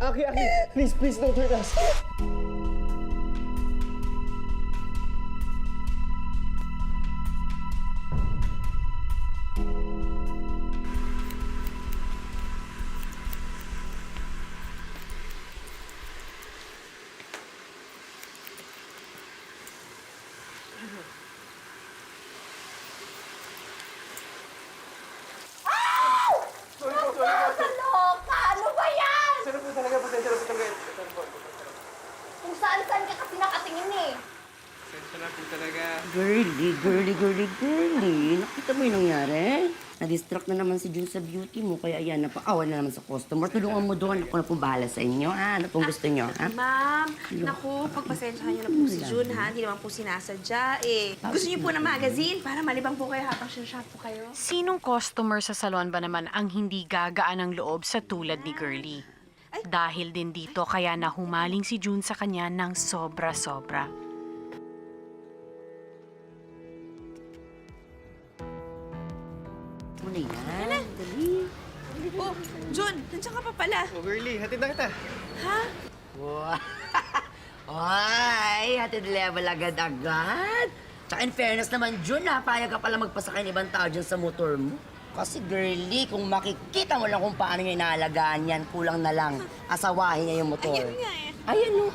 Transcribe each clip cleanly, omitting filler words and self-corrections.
Aki, please, don't hurt us. Kaloka! Ano ba yan? Pasensya na po talaga. Kung saan-saan ka kasi nakatingin eh. Pasensya na po talaga. Girly. Nakita mo yung nangyari? Na-distract na naman si Jun sa beauty mo, kaya ayan, napaawa na naman sa customer. Tulungan mo doon. Ako na pong bahala sa inyo, ha? Ano pong gusto nyo, ha? Ma'am, naku, pagpasensyahan niyo na po si Jun, ha? Hindi naman po sinasadya, eh. Gusto niyo po ng magazine para malibang po kayo habang sinashop po kayo? Sinong customer sa salon ba naman ang hindi gagaan ng loob sa tulad ni Girly? Dahil din dito kaya nahumaling si Jun sa kanya ng sobra-sobra. Ano yan? Dali. Oh, Jun, nandiyan ka pa pala. Oh, girly, hatid na kita. Ha? Wow! Ay, hatid level agad-agad. Tsaka in fairness naman, Jun, payag ka pala magpasakay ng ibang tao dyan sa motor mo. Kasi girly, kung makikita mo lang kung paano niya inaalagaan yan, kulang na lang. Asawahin niya yung motor. Ayun nga eh. Ayan, no?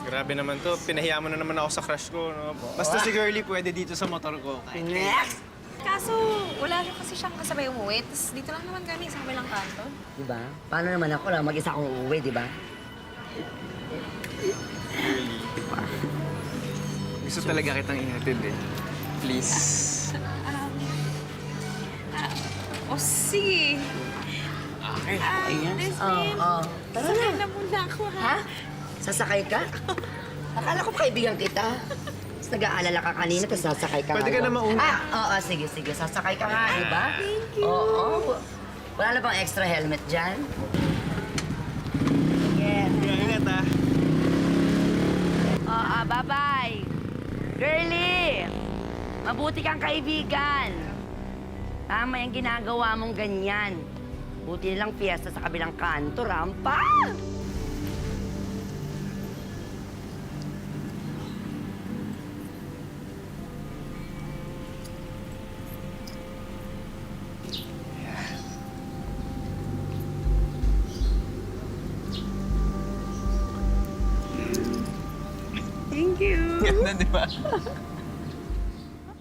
Grabe naman to. Pinahiya mo na naman ako sa crush ko, no? Basta si girly pwede dito sa motor ko. Next! Kaso, wala rin kasi siyang kasabay umuwi. Tapos dito lang naman kami sa kabilang kanto. Diba? Paano naman ako lang mag-isa akong uuwi, diba? Gusto talaga kitang ihatid eh. Please. Oh, sige. Okay. Ayan. Destin, Tara sakay na. na muna ako, ha? Ha? Sasakay ka? Akala ko kaibigan kita. Tapos nag-aalala ka kanina, tapos sasakay ka. Pwede ka na mauna. Oo, sige. Sasakay ka nga, di ba? Thank you. Oo. Wala na bang extra helmet dyan? Yeah. Ingat ah. Oo, bye-bye. Girly! Mabuti kang kaibigan. Tama yung ginagawa mong ganyan. Buti nilang piyesta sa kabilang kanto, Rampa! Ganda, di ba?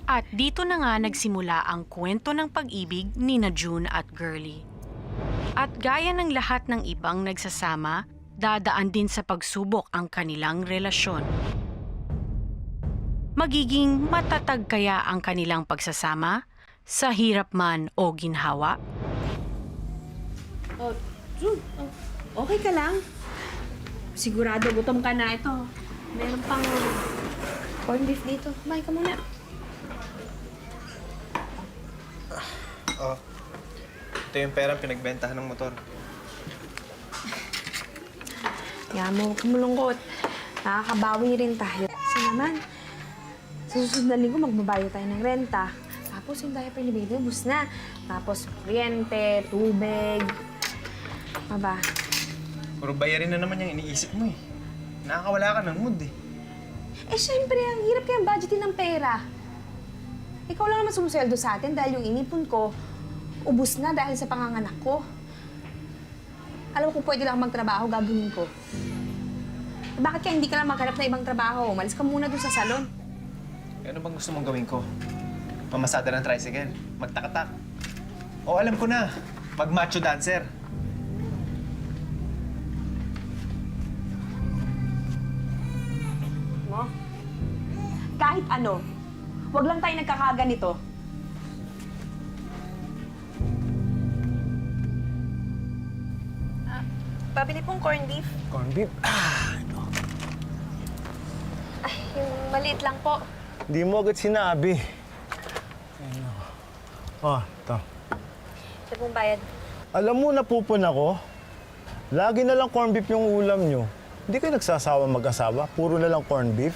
At dito na nga nagsimula ang kwento ng pag-ibig ni na Jun at Girly. At gaya ng lahat ng ibang nagsasama, dadaan din sa pagsubok ang kanilang relasyon. Magiging matatag kaya ang kanilang pagsasama sa hirap man o ginhawa? Oh, Jun, okay ka lang? Sigurado gutom ka na ito. Meron pang corned beef dito. Kumain ka muna. Oh. Ito yung perang pinagbentahan ng motor. Kaya mo, huwag kang malungkot. Nakakabawi rin tayo. Kasi naman, sa susunod na linggo, magbabayo tayo ng renta. Tapos yung diaper ni baby, ubus na. Tapos kuryente, tubig. Aba, Puro bayarin na naman yung iniisip mo eh. Nakakawala ka ng mood eh. syempre, ang hirap kayang budgetin ng pera. Ikaw lang naman sumusweldo sa atin dahil yung inipon ko, ubus na dahil sa panganganak ko. Alam mo kung pwede lang magtrabaho, gagawin ko. Bakit kaya hindi ka lang maghanap na ibang trabaho? Umalis ka muna doon sa salon. Ano bang gusto mong gawin ko? Mamasada ng tricycle? Magtakatak? O alam ko na, mag-macho dancer. Mo? Kahit ano, wag lang tayo nagkakaganito. Pabili pong corned beef. Corned beef? Ay, yung maliit lang po. Hindi mo agad sinabi. Ano? Oh, ito. Siya pong bayad. Alam mo, napupun ako. Lagi na lang corned beef yung ulam nyo. Hindi kayo nagsasawa mag-asawa? Puro na lang corned beef?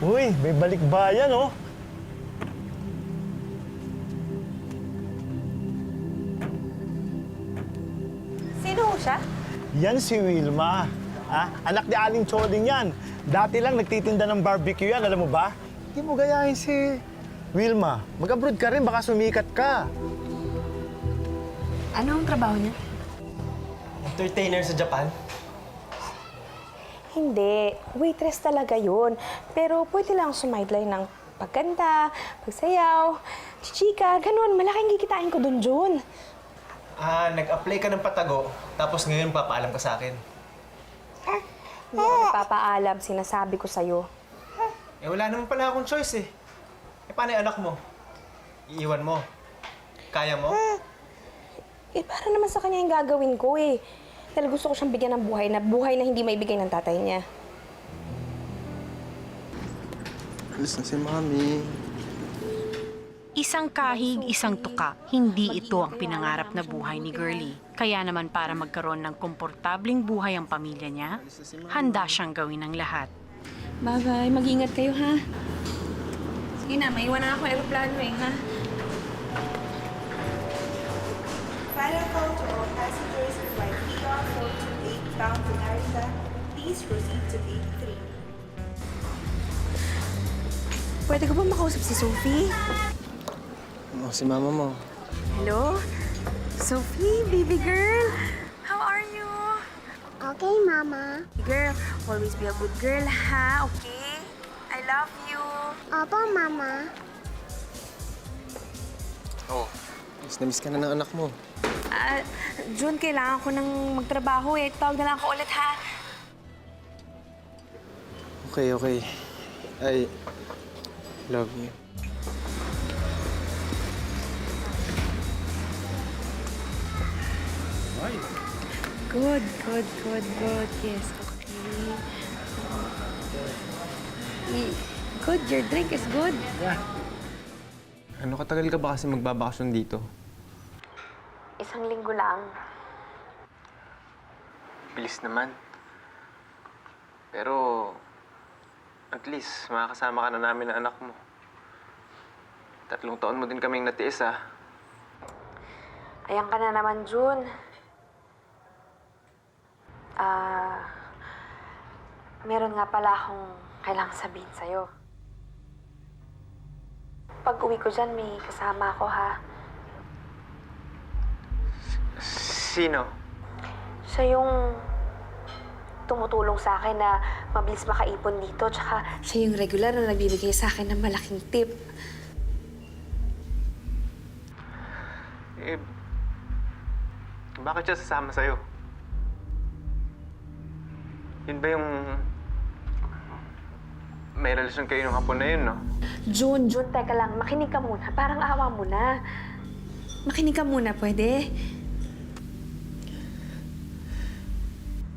Uy, may balikbayan, oh. Sino Sino siya? Yan si Wilma. Anak ni Aling Choding yan. Dati lang nagtitinda ng barbecue yan, alam mo ba? Hindi mo gayahin si Wilma. Mag-abroad ka rin, baka sumikat ka. Ano ang trabaho niya? Entertainer sa Japan? Hindi. Waitress talaga yun. Pero pwede lang sumideline ng pagkanta, pagsayaw, chichika, ganun. Malaking kikitain ko dun, Jun. Nag-apply ka ng patago, tapos ngayon papaalam ka sa akin. Hindi ako nagpapaalam, sinasabi ko sa'yo. Wala naman pala akong choice eh. Paano yung anak mo? Iiwan mo? Kaya mo? Para naman sa kanya yung gagawin ko eh. Dahil gusto ko siyang bigyan ng buhay na hindi maibigay ng tatay niya. Alis na si Mami. Isang kahig, isang tuka, hindi ito ang pinangarap na buhay ni Girlie. Kaya naman para magkaroon ng komportabling buhay ang pamilya niya, handa siyang gawin ang lahat. Bye-bye. Mag-ingat kayo, ha? Sige na, maiwan na ako aeroplano eh, ha? Final call to all passengers in flight ER 428 bound to Narita. Please proceed to gate 3. Pwede ko ba makausap si Sophie? Si Mama mo. Hello? Sophie, baby girl. How are you? Okay, Mama. Girl, always be a good girl, ha? Okay? I love you. Opo, Mama. Oh, miss ka na ng anak mo. Jun, kailangan ko nang magtrabaho eh. Tawag na lang ako ulit, ha? Okay. I love you. Good. Yes, okay. Good, your drink is good. Ano katagal ka ba kasi magbabakasyon dito? 1 linggo lang. Bilis naman. Pero, at least, makakasama ka na namin ng anak mo. 3 taon mo din kaming natiis, ah. Ayan ka na naman, Jun. Meron nga pala akong kailangang sabihin sa'yo. Pag uwi ko dyan, may kasama ako, ha? Sino? Siya yung tumutulong sa akin na mabilis makaipon dito. Tsaka siya yung regular na nagbibigay sa akin ng malaking tip. Bakit siya sasama sa'yo? Yun ba yung... May relasyon kayo nung hapon na yun, no? Jun, teka lang. Makinig ka muna. Parang awa mo na. Makinig ka muna, pwede?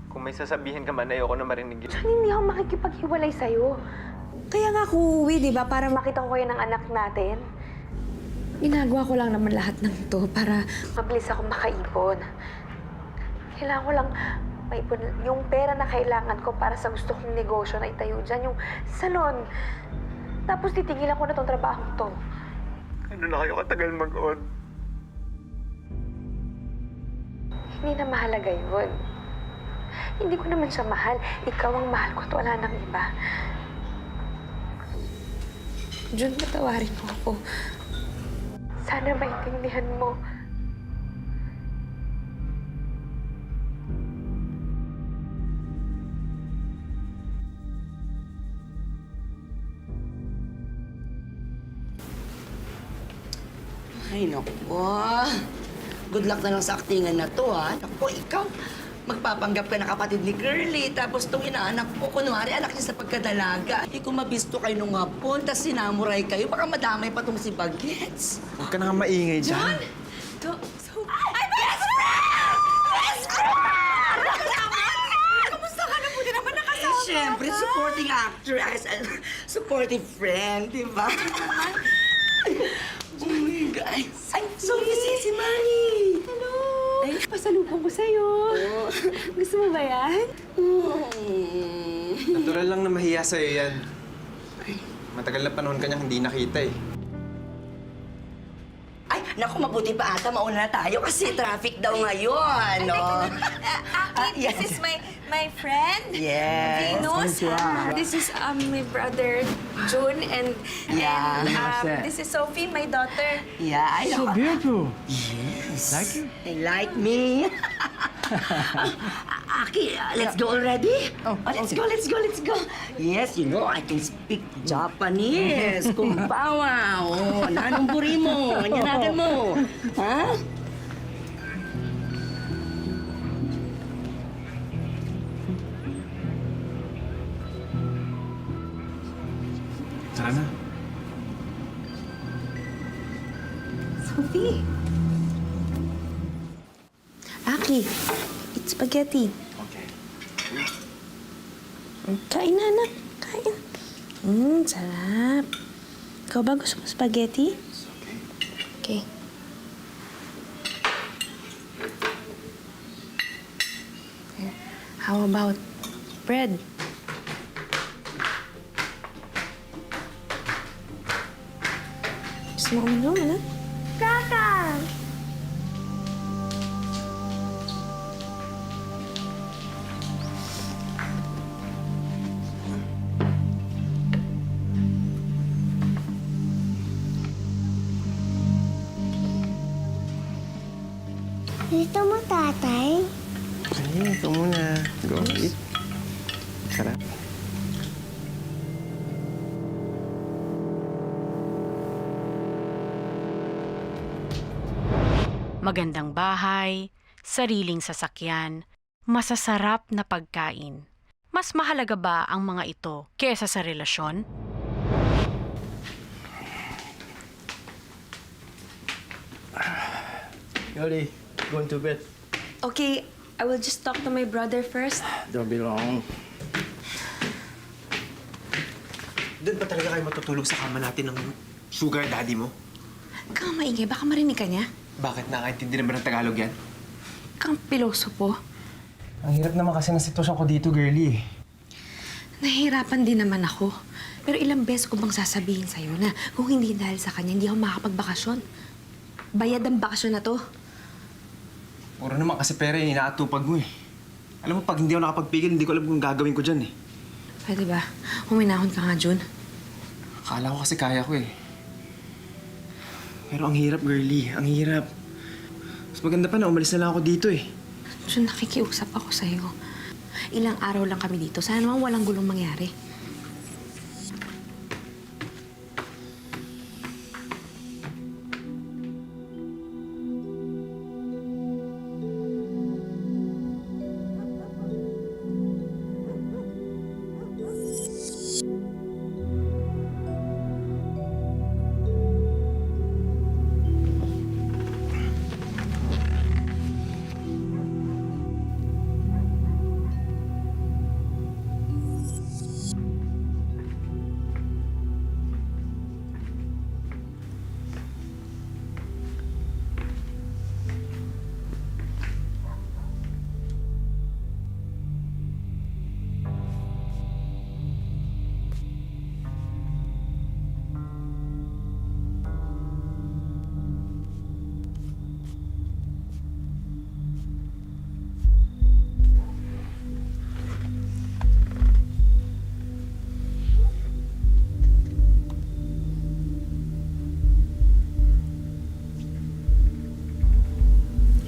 Kung may sasabihin ka man, ayoko na marinig yun. Jun, hindi ako makikipaghiwalay sa'yo. Kaya nga ako uuwi, di ba? Para makita ko kayo ng anak natin. Ginagawa ko lang naman lahat ng to para mabilis ako makaipon. Kailangan ko lang maipon yung pera na kailangan ko para sa gusto kong negosyo na itayo dyan, yung salon. Tapos titigilan ko na tong trabaho to. Ano na kayo katagal mag-on? Hindi na mahalaga yun. Hindi ko naman siya mahal. Ikaw ang mahal ko at wala nang iba. Jun, patawarin mo ako. Sana maintindihan mo. Ay, naku. Good luck na lang sa aktingan na to, ha? Naku, ikaw, magpapanggap ka na kapatid ni Girlie, tapos itong inaanak mo, kunwari anak niya sa pagkadalaga. Kung mabisto kayo nung hapon, tapos sinamuray kayo, baka madamay pa tong si Bagets. Huwag ka na nga maingay dyan. Ay, best friend! Best friend! Kamusta ka na? Buti naman nakasama ka. Siyempre, supporting actress, supportive friend, di ba? Oh my God. Ay, Sophie, si Manny. Hello. Ay, pasalubong ko sa'yo. Gusto mo ba yan? Natural lang na mahiya sa'yo yan. Matagal na panahon ka niyang hindi nakita eh. Ay, Naku, mabuti pa ata mauna na tayo kasi traffic daw ngayon, no? Aki, yes. this is my friend. Yes. Venus. This is my brother, June, and this is Sophie, my daughter. Yeah, I know. Beautiful. Yes. Like you? They like me. Aki, let's go already? Let's go. Yes, you know, I can speak Japanese. Kumbawa. Oh, nanong buri mo? Anyanagan mo. Ha? Tara na. Sophie. Aki, eat spaghetti. Okay. Kain na, anak. Kain. Sarap. Ikaw ba gusto mo spaghetti? Okay. How about bread? Gusto mo uminom, anak? Kaka! Dito mo, tatay. Ay, ito muna. Go, eat. Sarap. Magandang bahay, sariling sasakyan, masasarap na pagkain. Mas mahalaga ba ang mga ito kesa sa relasyon? Yoli, going to bed. Okay, I will just talk to my brother first. Don't be long. Doon ba talaga kayo matutulog sa kama natin ng sugar daddy mo? Kang maingay, baka marinig ka niya. Bakit nakakaintindi naman ng Tagalog yan? Kang piloso po. Ang hirap naman kasi ng sitwasyon ko dito, girlie. Nahihirapan din naman ako. Pero ilang beses ko bang sasabihin sa'yo na kung hindi dahil sa kanya, hindi ako makakapagbakasyon. Bayad ang bakasyon na to. Puro naman kasi pera yung inaatupag mo eh. Alam mo, pag hindi ako nakapagpigil, hindi ko alam kung gagawin ko dyan eh. Pwede ba? Huminahon ka nga, Jun. Akala ko kasi kaya ko eh. Pero ang hirap, girlie. Ang hirap. Mas maganda pa na umalis na lang ako dito eh. Jun, nakikiusap ako sa'yo. Ilang araw lang kami dito. Sana naman walang gulong mangyari.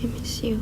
I miss you.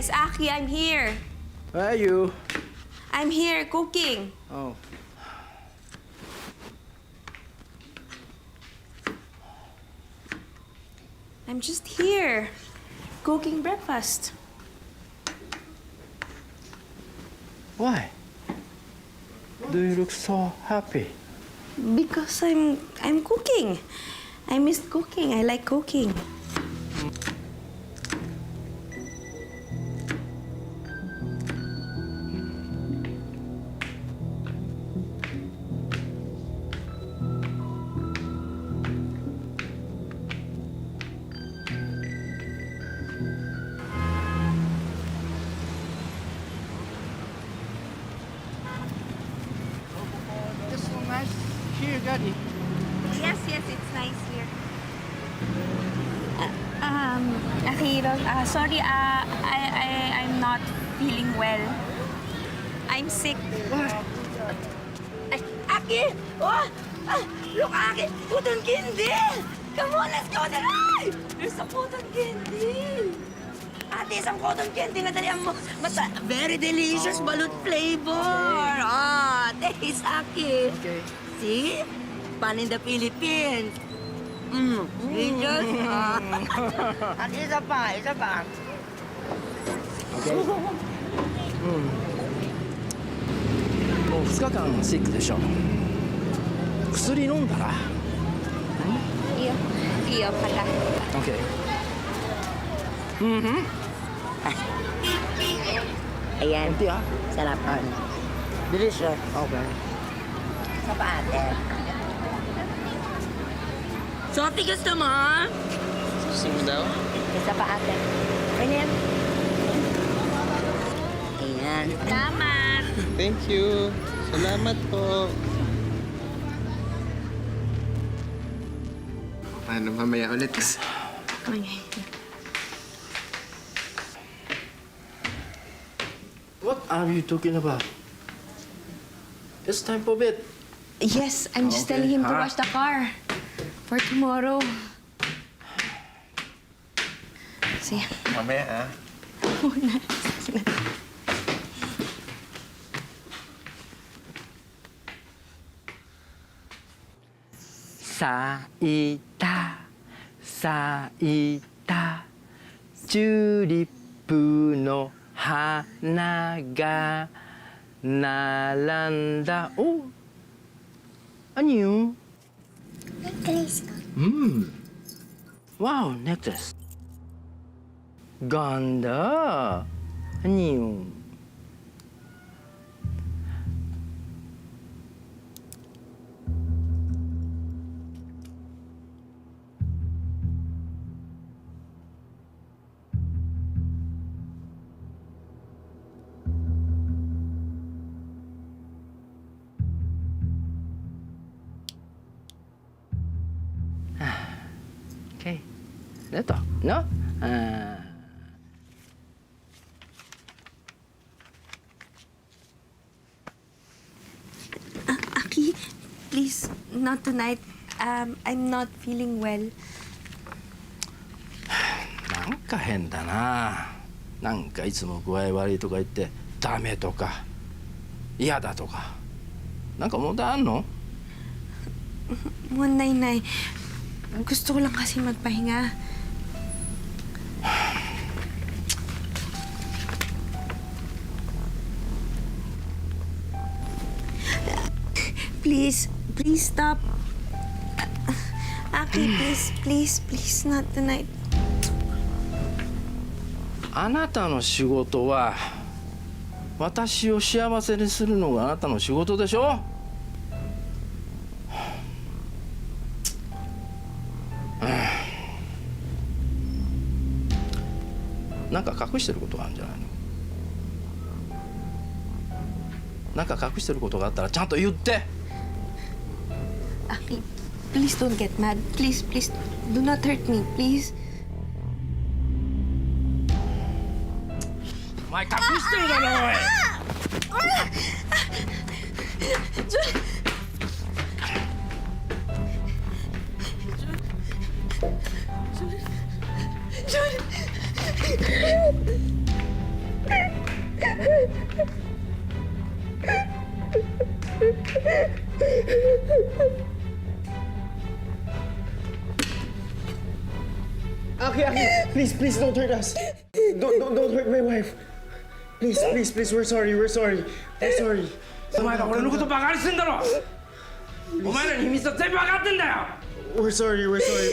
Yes, Aki, I'm here. Where are you? I'm here cooking. Oh. I'm just here cooking breakfast. Why? Do you look so happy? Because I'm cooking. I miss cooking. I like cooking. It's so nice here, Daddy. Yes, it's nice here. Akira, sorry, I'm not feeling well. I'm sick. Ay, Aki! Oh! Look, Aki! Cotton candy! Come on, let's go! Ay! There's a cotton candy! Ate, isang cotton candy na dalihan mo. Very delicious balut flavor. Ah, taste, Aki. Okay. See? Pan in the Philippines. Delicious. Ate, isa pa. Okay. もう2日間シックでしょ。薬飲んだら Iyo pala. Okay. Ayan. Kunti ah. Sarap. Delicious. Okay. Sa pa, ate. Sophie, gusto mo? Gusto mo daw? Isa pa, ate. Ayan. Ayan. Salamat. Thank you. Salamat po. Paano mamaya ulit? What are you talking about? It's time for bed. Yes, I'm just Okay, telling him to ha? wash the car for tomorrow. See, Mamaya, ah.咲いた咲いたチューリップの花が並んだお아니요 와우 necklace ganda 아니요 Okay. Ito, no? Aki, please, not tonight. I'm not feeling well. なんか変だな。なんかいつも具合悪いとか言ってダメとか嫌だとかなんか問題あんの？ Nay. Gusto ko lang kasi magpahinga. Please stop. Aki, please, not tonight. あなたの仕事は私を幸せにするのがあなたの仕事でしょ？なんか隠してることがあるんじゃないの？なんか隠してることがあったらちゃんと言って。Aki, please don't get mad. Please, do not hurt me, please. お前隠してるだろおい。Aki, please don't hurt us. Don't hurt my wife. Please, we're sorry. We're sorry. お前ら俺のことバカにしてんだろお前らに秘密は全部分かってんだよ We're sorry.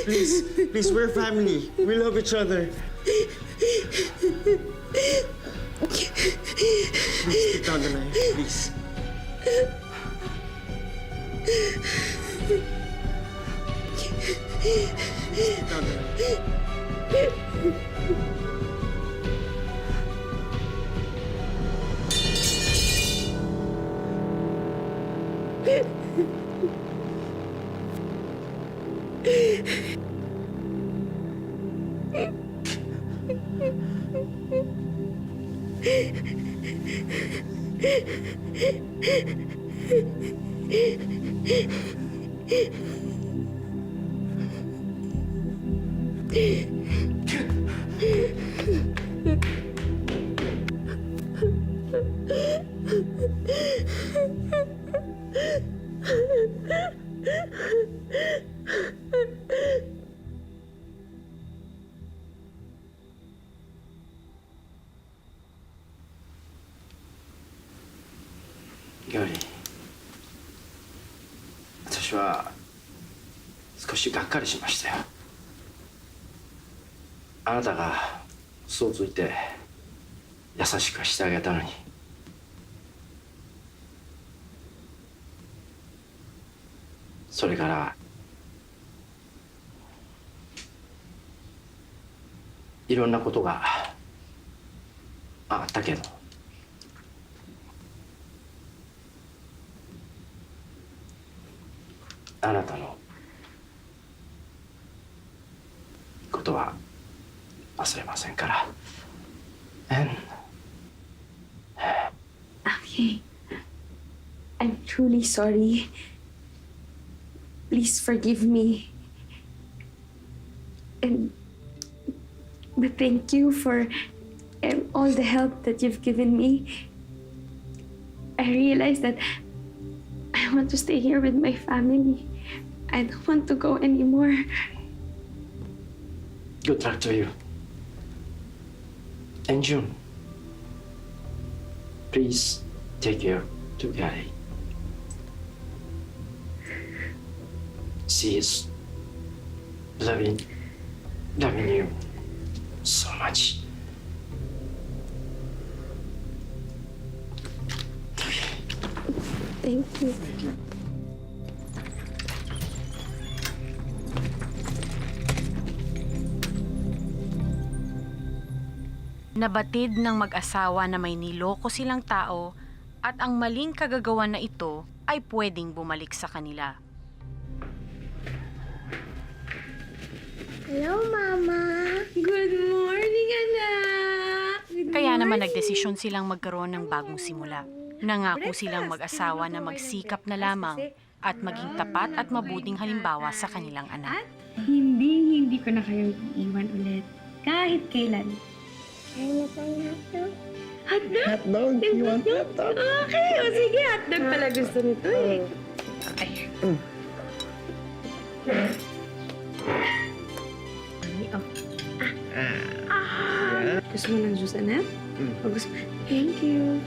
Please, we're family. We love each other. Please, put down the knife, please. Put down the knife.ガリ私は少しがっかりしましたよあなたが嘘をついて優しくしてあげたのにそれからいろんなことがあったけどあなたのことは忘れませんから。Okay. I'm truly sorry. Please forgive me. And thank you for all the help that you've given me. I realize that I want to stay here with my family. I don't want to go anymore. Good luck to you. And June, please take care to Gary. She is loving you so much. Thank you. Nabatid ng mag-asawa na may niloko silang tao at ang maling kagagawan na ito ay pwedeng bumalik sa kanila. Hello, Mama. Good morning, anak. Kaya naman nagdesisyon silang magkaroon ng bagong simula. Nangako silang mag-asawa na magsikap na lamang at maging tapat at mabuting halimbawa sa kanilang anak. Hindi ko na kayo iiwan ulit. Kahit kailan. Kaya tayo hotdog? Hotdog? Hotdog? You want hotdog? Okay, o sige. Hotdog pala gusto nito eh. Okay. Gusto mo ng juice, anak? O gusto mo? Thank you.